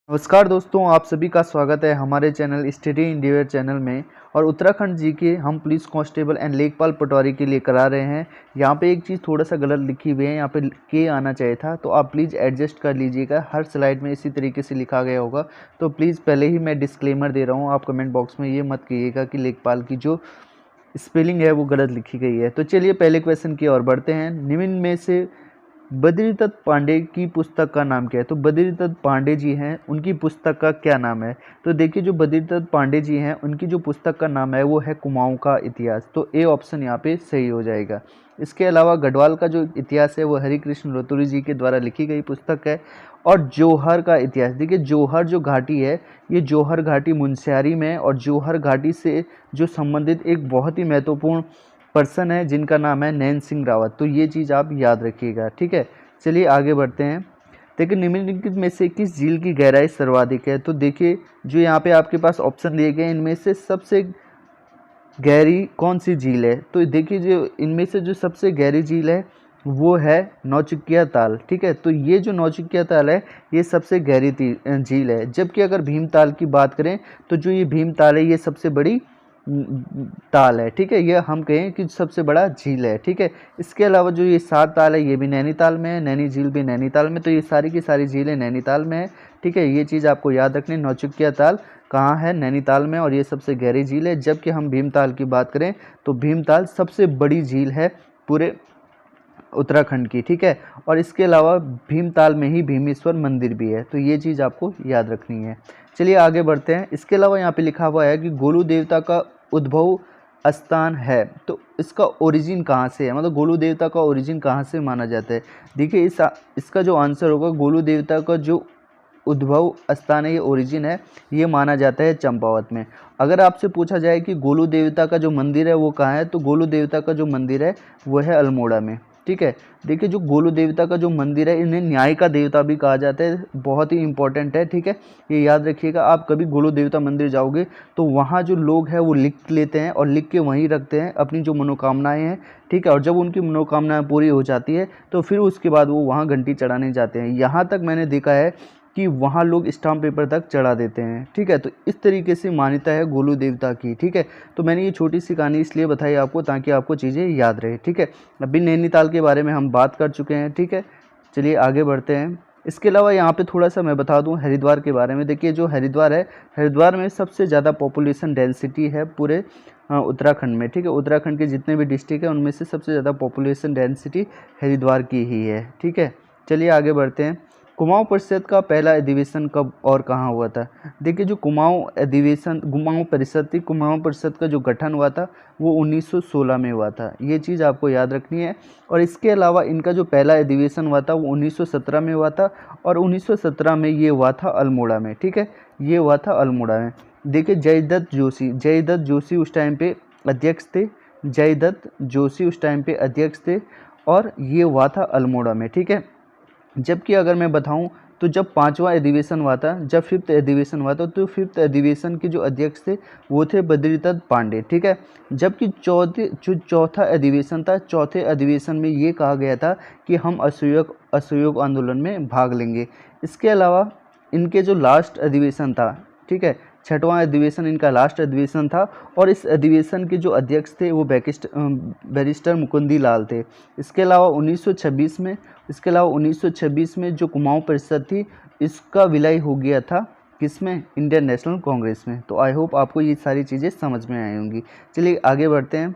नमस्कार दोस्तों, आप सभी का स्वागत है हमारे चैनल स्टडी इंडिया चैनल में। और उत्तराखंड जी के हम पुलिस कांस्टेबल एंड लेखपाल पटवारी के लिए करा रहे हैं। यहाँ पे एक चीज़ थोड़ा सा गलत लिखी हुई है, यहाँ पे के आना चाहिए था, तो आप प्लीज़ एडजस्ट कर लीजिएगा। हर स्लाइड में इसी तरीके से लिखा गया होगा, तो प्लीज़ पहले ही मैं डिस्क्लेमर दे रहा हूँ, आप कमेंट बॉक्स में ये मत कहिएगा कि लेखपाल की जो स्पेलिंग है वो गलत लिखी गई है। तो चलिए पहले क्वेश्चन की ओर बढ़ते हैं। निम्न में से बद्रीदत्त पांडे की पुस्तक का नाम क्या है? तो बद्रीदत्त पांडे जी हैं, उनकी पुस्तक का क्या नाम है? तो देखिए, जो बद्रीदत्त पांडे जी हैं उनकी जो पुस्तक का नाम है वो है कुमाऊं का इतिहास। तो ए ऑप्शन यहाँ पे सही हो जाएगा। इसके अलावा गढ़वाल का जो इतिहास है वो हरिकृष्ण रोतुरी जी के द्वारा लिखी गई पुस्तक है। और जौहर का इतिहास, देखिए जौहर जो घाटी है, ये जौहर घाटी मुनस्यारी में है, और जौहर घाटी से जो संबंधित एक बहुत ही महत्वपूर्ण पर्सन है जिनका नाम है नैन सिंह रावत। तो ये चीज़ आप याद रखिएगा, ठीक है। चलिए आगे बढ़ते हैं। देखिए, निम्नलिखित में से किस झील की गहराई सर्वाधिक है? तो देखिए, जो यहाँ पे आपके पास ऑप्शन दिए गए हैं, इनमें से सबसे गहरी कौन सी झील है? तो देखिए, जो इनमें से जो सबसे गहरी झील है वो है नौचुकिया ताल, ठीक है। तो ये जो नौचुकिया ताल है ये सबसे गहरी झील है। जबकि अगर भीमताल की बात करें तो जो ये भीमताल है ये सबसे बड़ी ताल है, ठीक है। ये हम कहें कि सबसे बड़ा झील है, ठीक है। इसके अलावा जो ये 7 ताल है ये भी नैनीताल में है, नैनी झील भी नैनीताल में। तो ये सारी की सारी झीलें नैनीताल में है, ठीक है। ये चीज़ आपको याद रखनी। नौचुकिया ताल कहाँ है? नैनीताल में, और ये सबसे गहरी झील है। जबकि हम भीमताल की बात करें तो भीमताल सबसे बड़ी झील है पूरे उत्तराखंड की, ठीक है। और इसके अलावा भीमताल में ही भीमेश्वर मंदिर भी है, तो ये चीज़ आपको याद रखनी है। चलिए आगे बढ़ते हैं। इसके अलावा यहाँ पे लिखा हुआ है कि गोलू देवता का उद्भव स्थान है, तो इसका ओरिजिन कहाँ से है? मतलब गोलू देवता का ओरिजिन कहाँ से माना जाता है? देखिए, इसका जो आंसर होगा, गोलू देवता का जो उद्भव स्थान है, ये ओरिजिन है, ये माना जाता है चंपावत में। अगर आपसे पूछा जाए कि गोलू देवता का जो मंदिर है वो कहाँ है, तो गोलू देवता का जो मंदिर है वो है अल्मोड़ा में, ठीक है। देखिए, जो गोलू देवता का जो मंदिर है, इन्हें न्याय का देवता भी कहा जाता है, बहुत ही इंपॉर्टेंट है, ठीक है। ये याद रखिएगा। आप कभी गोलू देवता मंदिर जाओगे तो वहाँ जो लोग हैं वो लिख लेते हैं और लिख के वहीं रखते हैं अपनी जो मनोकामनाएं हैं, ठीक है। और जब उनकी मनोकामनाएं पूरी हो जाती है तो फिर उसके बाद वो वहाँ घंटी चढ़ाने जाते हैं। यहाँ तक मैंने देखा है कि वहाँ लोग स्टाम्प पेपर तक चढ़ा देते हैं, ठीक है। तो इस तरीके से मान्यता है गोलू देवता की, ठीक है। तो मैंने ये छोटी सी कहानी इसलिए बताई आपको ताकि आपको चीज़ें याद रहे, ठीक है। अभी नैनीताल के बारे में हम बात कर चुके हैं, ठीक है। चलिए आगे बढ़ते हैं। इसके अलावा यहाँ पे थोड़ा सा मैं बता दूँ हरिद्वार के बारे में। देखिए, जो हरिद्वार है, हरिद्वार में सबसे ज़्यादा पॉपुलेशन डेंसिटी है पूरे उत्तराखंड में, ठीक है। उत्तराखंड के जितने भी डिस्ट्रिक्ट हैं उनमें से सबसे ज़्यादा पॉपुलेशन डेंसिटी हरिद्वार की ही है, ठीक है। चलिए आगे बढ़ते हैं। कुमाऊं परिषद का पहला अधिवेशन कब और कहाँ हुआ था? देखिए, जो कुमाऊं परिषद थी, कुमाऊं परिषद का जो गठन हुआ था वो 1916 में हुआ था। ये चीज़ आपको याद रखनी है। और इसके अलावा इनका जो पहला अधिवेशन हुआ था वो 1917 में हुआ था, और 1917 में ये हुआ था अल्मोड़ा में, ठीक है। ये हुआ था अल्मोड़ा में। देखिए, जयदत्त जोशी उस टाइम पे अध्यक्ष थे। जयदत्त जोशी उस टाइम पे अध्यक्ष थे, और ये हुआ था अल्मोड़ा में, ठीक है। जबकि अगर मैं बताऊं तो जब 5वां अधिवेशन हुआ था, जब 5th अधिवेशन हुआ था, तो 5th अधिवेशन के जो अध्यक्ष थे वो थे बद्रीदत्त पांडे, ठीक है। जबकि चौथा अधिवेशन था, चौथे अधिवेशन में ये कहा गया था कि हम असहयोग आंदोलन में भाग लेंगे। इसके अलावा इनके जो लास्ट अधिवेशन था, ठीक है, 6वां अधिवेशन इनका लास्ट अधिवेशन था, और इस अधिवेशन के जो अध्यक्ष थे वो बैरिस्टर मुकुंदी लाल थे। इसके अलावा 1926 में जो कुमाऊं परिषद थी, इसका विलय हो गया था किसमें? इंडियन नेशनल कांग्रेस में। तो आई होप आपको ये सारी चीज़ें समझ में आई होंगी। चलिए आगे बढ़ते हैं।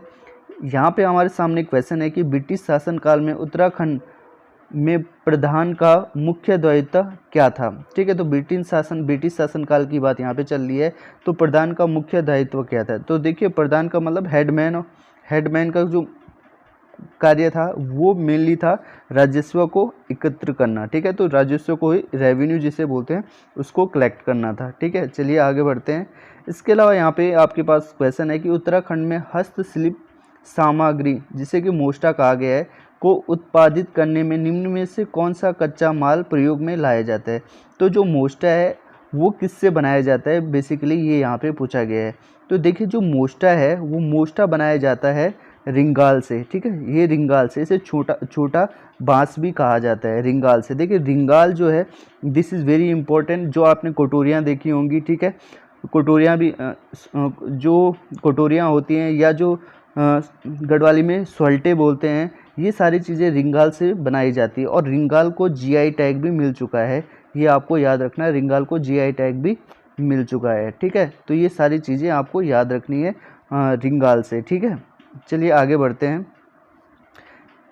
यहाँ पे हमारे सामने क्वेश्चन है कि ब्रिटिश शासनकाल में उत्तराखंड में प्रधान का मुख्य दायित्व क्या था? ठीक है, तो ब्रिटिश शासनकाल की बात यहाँ पे चल रही है, तो प्रधान का मुख्य दायित्व क्या था? तो देखिए, प्रधान का मतलब हेडमैन का जो कार्य था वो मेनली था राजस्व को एकत्र करना, ठीक है। तो राजस्व को ही रेवेन्यू जिसे बोलते हैं उसको कलेक्ट करना था, ठीक है। चलिए आगे बढ़ते हैं। इसके अलावा यहाँ पे आपके पास क्वेश्चन है कि उत्तराखंड में हस्तशिल्प सामग्री, जिसे कि मोष्टा कहा गया है, को उत्पादित करने में निम्न में से कौन सा कच्चा माल प्रयोग में लाया जाता है? तो जो मोष्टा है वो किससे बनाया जाता है, बेसिकली ये यहाँ पे पूछा गया है। तो देखिए, जो मोष्टा है वो मोष्टा बनाया जाता है रिंगाल से, ठीक है, ये रिंगाल से, इसे छोटा छोटा बांस भी कहा जाता है रिंगाल से। देखिए रिंगाल जो है दिस इज़ वेरी इंपॉर्टेंट। जो आपने कटोरियाँ देखी होंगी, ठीक है, कटोरियाँ भी जो कटोरियाँ होती हैं या जो गढ़वाली में सॉल्टे बोलते हैं, ये सारी चीज़ें रिंगाल से बनाई जाती है और रिंगाल को जीआई टैग भी मिल चुका है। ये आपको याद रखना है, रिंगाल को जीआई टैग भी मिल चुका है, ठीक है। तो ये सारी चीज़ें आपको याद रखनी है रिंगाल से, ठीक है। चलिए आगे बढ़ते हैं।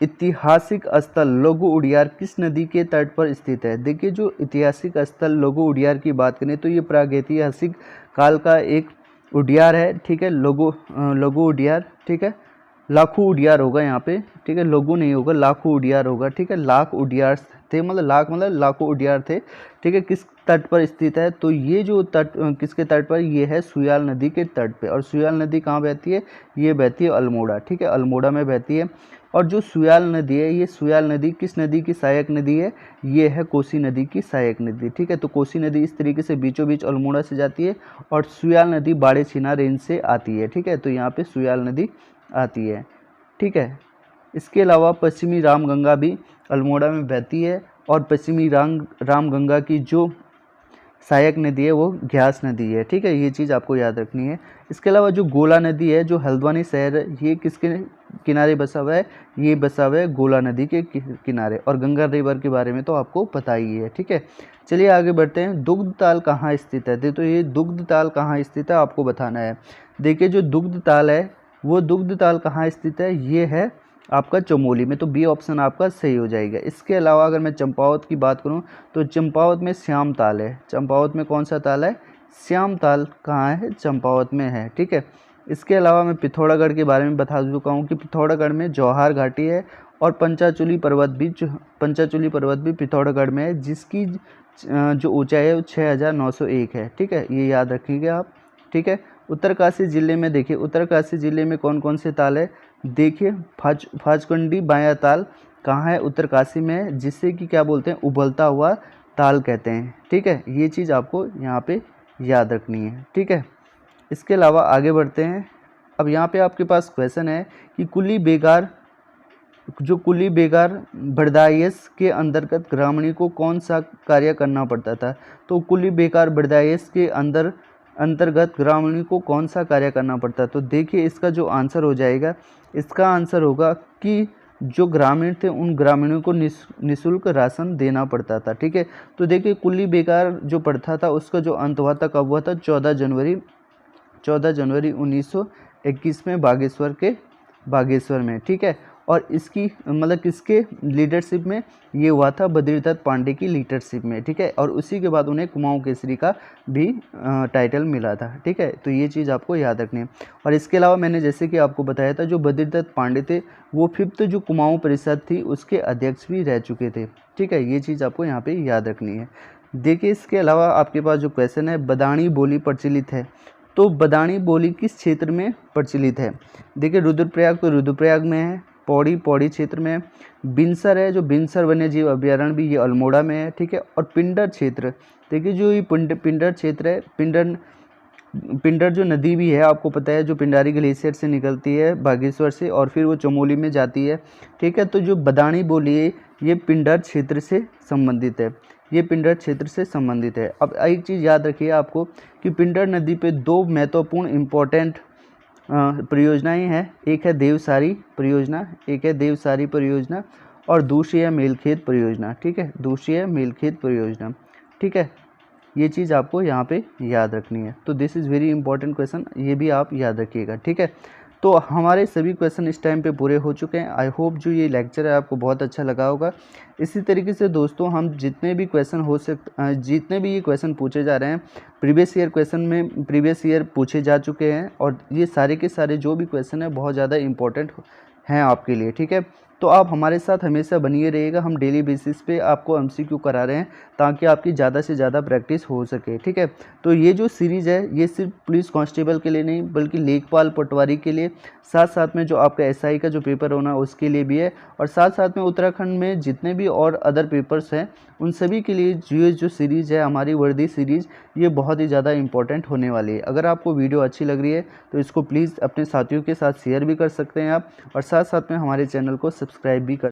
ऐतिहासिक स्थल लघु उडियार किस नदी के तट पर स्थित है? देखिए जो ऐतिहासिक स्थल लघु उडियार की बात करें तो ये प्रागैतिहासिक काल का एक उडियार है, ठीक है, लघु उडियार, ठीक है, लाखों उडियार होगा यहाँ पे, ठीक है, लघु नहीं होगा, लाखों उडियार होगा, ठीक है, लाख उडियार थे, मतलब लाख मतलब लाखों उडियार थे, ठीक है। किस तट पर स्थित है? तो ये जो तट किसके तट पर, ये है सुयाल नदी के तट पे। और सुयाल नदी कहाँ बहती है? ये बहती है अल्मोड़ा, ठीक है, अल्मोड़ा में बहती है। और जो सुयाल नदी है, ये सुयाल नदी किस नदी की सहायक नदी है? ये है कोसी नदी की सहायक नदी, ठीक है। तो कोसी नदी इस तरीके से बीचों बीच अल्मोड़ा से जाती है और सुयाल नदी बाड़े छिना रेंज से आती है, ठीक है। तो यहाँ पे सुयाल नदी आती है, ठीक है। इसके अलावा पश्चिमी रामगंगा भी अल्मोड़ा में बहती है और पश्चिमी रामगंगा की जो सहायक नदी है वो ग्यास नदी है, ठीक है, ये चीज़ आपको याद रखनी है। इसके अलावा जो गोला नदी है, जो हल्द्वानी शहर है, ये किसके किनारे बसा हुआ है? ये बसा हुआ है गोला नदी के किनारे। और गंगा रिवर के बारे में तो आपको पता ही है, ठीक है। चलिए आगे बढ़ते हैं। दुग्ध ताल कहाँ स्थित है? तो ये दुग्ध ताल कहाँ स्थित है आपको बताना है। देखिए जो दुग्ध ताल है वो दुग्ध ताल कहाँ स्थित है? ये है आपका चमोली में, तो बी ऑप्शन आपका सही हो जाएगा। इसके अलावा अगर मैं चंपावत की बात करूं तो चंपावत में श्याम ताल है। चंपावत में कौन सा ताल है? श्याम ताल कहाँ है? चंपावत में है, ठीक है। इसके अलावा मैं पिथौरागढ़ के बारे में बता चुका हूँ कि पिथौरागढ़ में जौहार घाटी है और पंचाचूली पर्वत भी पिथौरागढ़ में है, जिसकी जो ऊंचाई है वो 6901 है, ठीक है, ये याद रखिएगा आप, ठीक है। उत्तरकाशी जिले में देखिए, उत्तरकाशी जिले में कौन कौन से ताल है? देखिए फाजकुंडी बाया ताल कहाँ है? उत्तरकाशी में है, जिससे कि क्या बोलते हैं? उबलता हुआ ताल कहते हैं, ठीक है। ये चीज़ आपको यहाँ पे याद रखनी है, ठीक है। इसके अलावा आगे बढ़ते हैं। अब यहाँ पे आपके पास क्वेश्चन है कि कुली बेगार बर्दायस के अंतर्गत ग्रामीणी को कौन सा कार्य करना पड़ता था? तो कुली बेगार बर्दायस के अंतर्गत ग्रामीणी को कौन सा कार्य करना पड़ता है? तो देखिए इसका जो आंसर हो जाएगा, इसका आंसर होगा कि जो ग्रामीण थे उन ग्रामीणों को निःशुल्क राशन देना पड़ता था, ठीक है। तो देखिए कुली बेगार जो प्रथा था उसका जो अंत हुआ था, कब हुआ था? 14 जनवरी 1921 में बागेश्वर में, ठीक है। और इसकी मतलब किसके लीडरशिप में ये हुआ था? बद्रीदत्त पांडे की लीडरशिप में, ठीक है। और उसी के बाद उन्हें कुमाऊं केसरी का भी टाइटल मिला था, ठीक है। तो ये चीज़ आपको याद रखनी है। और इसके अलावा मैंने जैसे कि आपको बताया था, जो बद्रीदत्त पांडे थे वो 5th जो कुमाऊं परिषद थी उसके अध्यक्ष भी रह चुके थे, ठीक है। ये चीज़ आपको यहाँ पर याद रखनी है। देखिए इसके अलावा आपके पास जो क्वेश्चन है, बदाणी बोली प्रचलित है, तो बदाणी बोली किस क्षेत्र में प्रचलित है? देखिए रुद्रप्रयाग तो रुद्रप्रयाग में है, पौड़ी क्षेत्र में है, बिनसर है, जो बिनसर वन्यजीव अभ्यारण्य भी ये अल्मोड़ा में है, ठीक है। और पिंडर क्षेत्र, देखिए जो ये पिंडर क्षेत्र है, पिंडर जो नदी भी है आपको पता है, जो पिंडारी ग्लेशियर से निकलती है बागेश्वर से और फिर वो चमोली में जाती है, ठीक है। तो जो बदाणी बोली है ये पिंडर क्षेत्र से संबंधित है, ये पिंडर क्षेत्र से संबंधित है। अब एक चीज़ याद रखिए आपको कि पिंडर नदी पे 2 महत्वपूर्ण इम्पोर्टेंट परियोजनाएं हैं, एक है देवसारी परियोजना और दूसरी है मेलखेत परियोजना, ठीक है, दूसरी है मेलखेत परियोजना, ठीक है। ये चीज़ आपको यहाँ पे याद रखनी है। तो this is very important question, ये भी आप याद रखिएगा, ठीक है। तो हमारे सभी क्वेश्चन इस टाइम पे पूरे हो चुके हैं। आई होप जो ये लेक्चर है आपको बहुत अच्छा लगा होगा। इसी तरीके से दोस्तों हम जितने भी ये क्वेश्चन पूछे जा रहे हैं प्रीवियस ईयर पूछे जा चुके हैं और ये सारे के सारे जो भी क्वेश्चन है बहुत ज़्यादा इंपॉर्टेंट हैं आपके लिए, ठीक है। तो आप हमारे साथ हमेशा बनिए रहिएगा। हम डेली बेसिस पे आपको MCQ करा रहे हैं ताकि आपकी ज़्यादा से ज़्यादा प्रैक्टिस हो सके, ठीक है। तो ये जो सीरीज़ है ये सिर्फ पुलिस कांस्टेबल के लिए नहीं बल्कि लेखपाल पटवारी के लिए, साथ साथ में जो आपका SI का जो पेपर होना है उसके लिए भी है, और साथ साथ में उत्तराखंड में जितने भी और अदर पेपर्स हैं उन सभी के लिए ये जो सीरीज़ है हमारी वर्दी सीरीज़, ये बहुत ही ज़्यादा इंपॉर्टेंट होने वाली है। अगर आपको वीडियो अच्छी लग रही है तो इसको प्लीज़ अपने साथियों के साथ शेयर भी कर सकते हैं आप, और साथ साथ में हमारे चैनल को सब्सक्राइब भी कर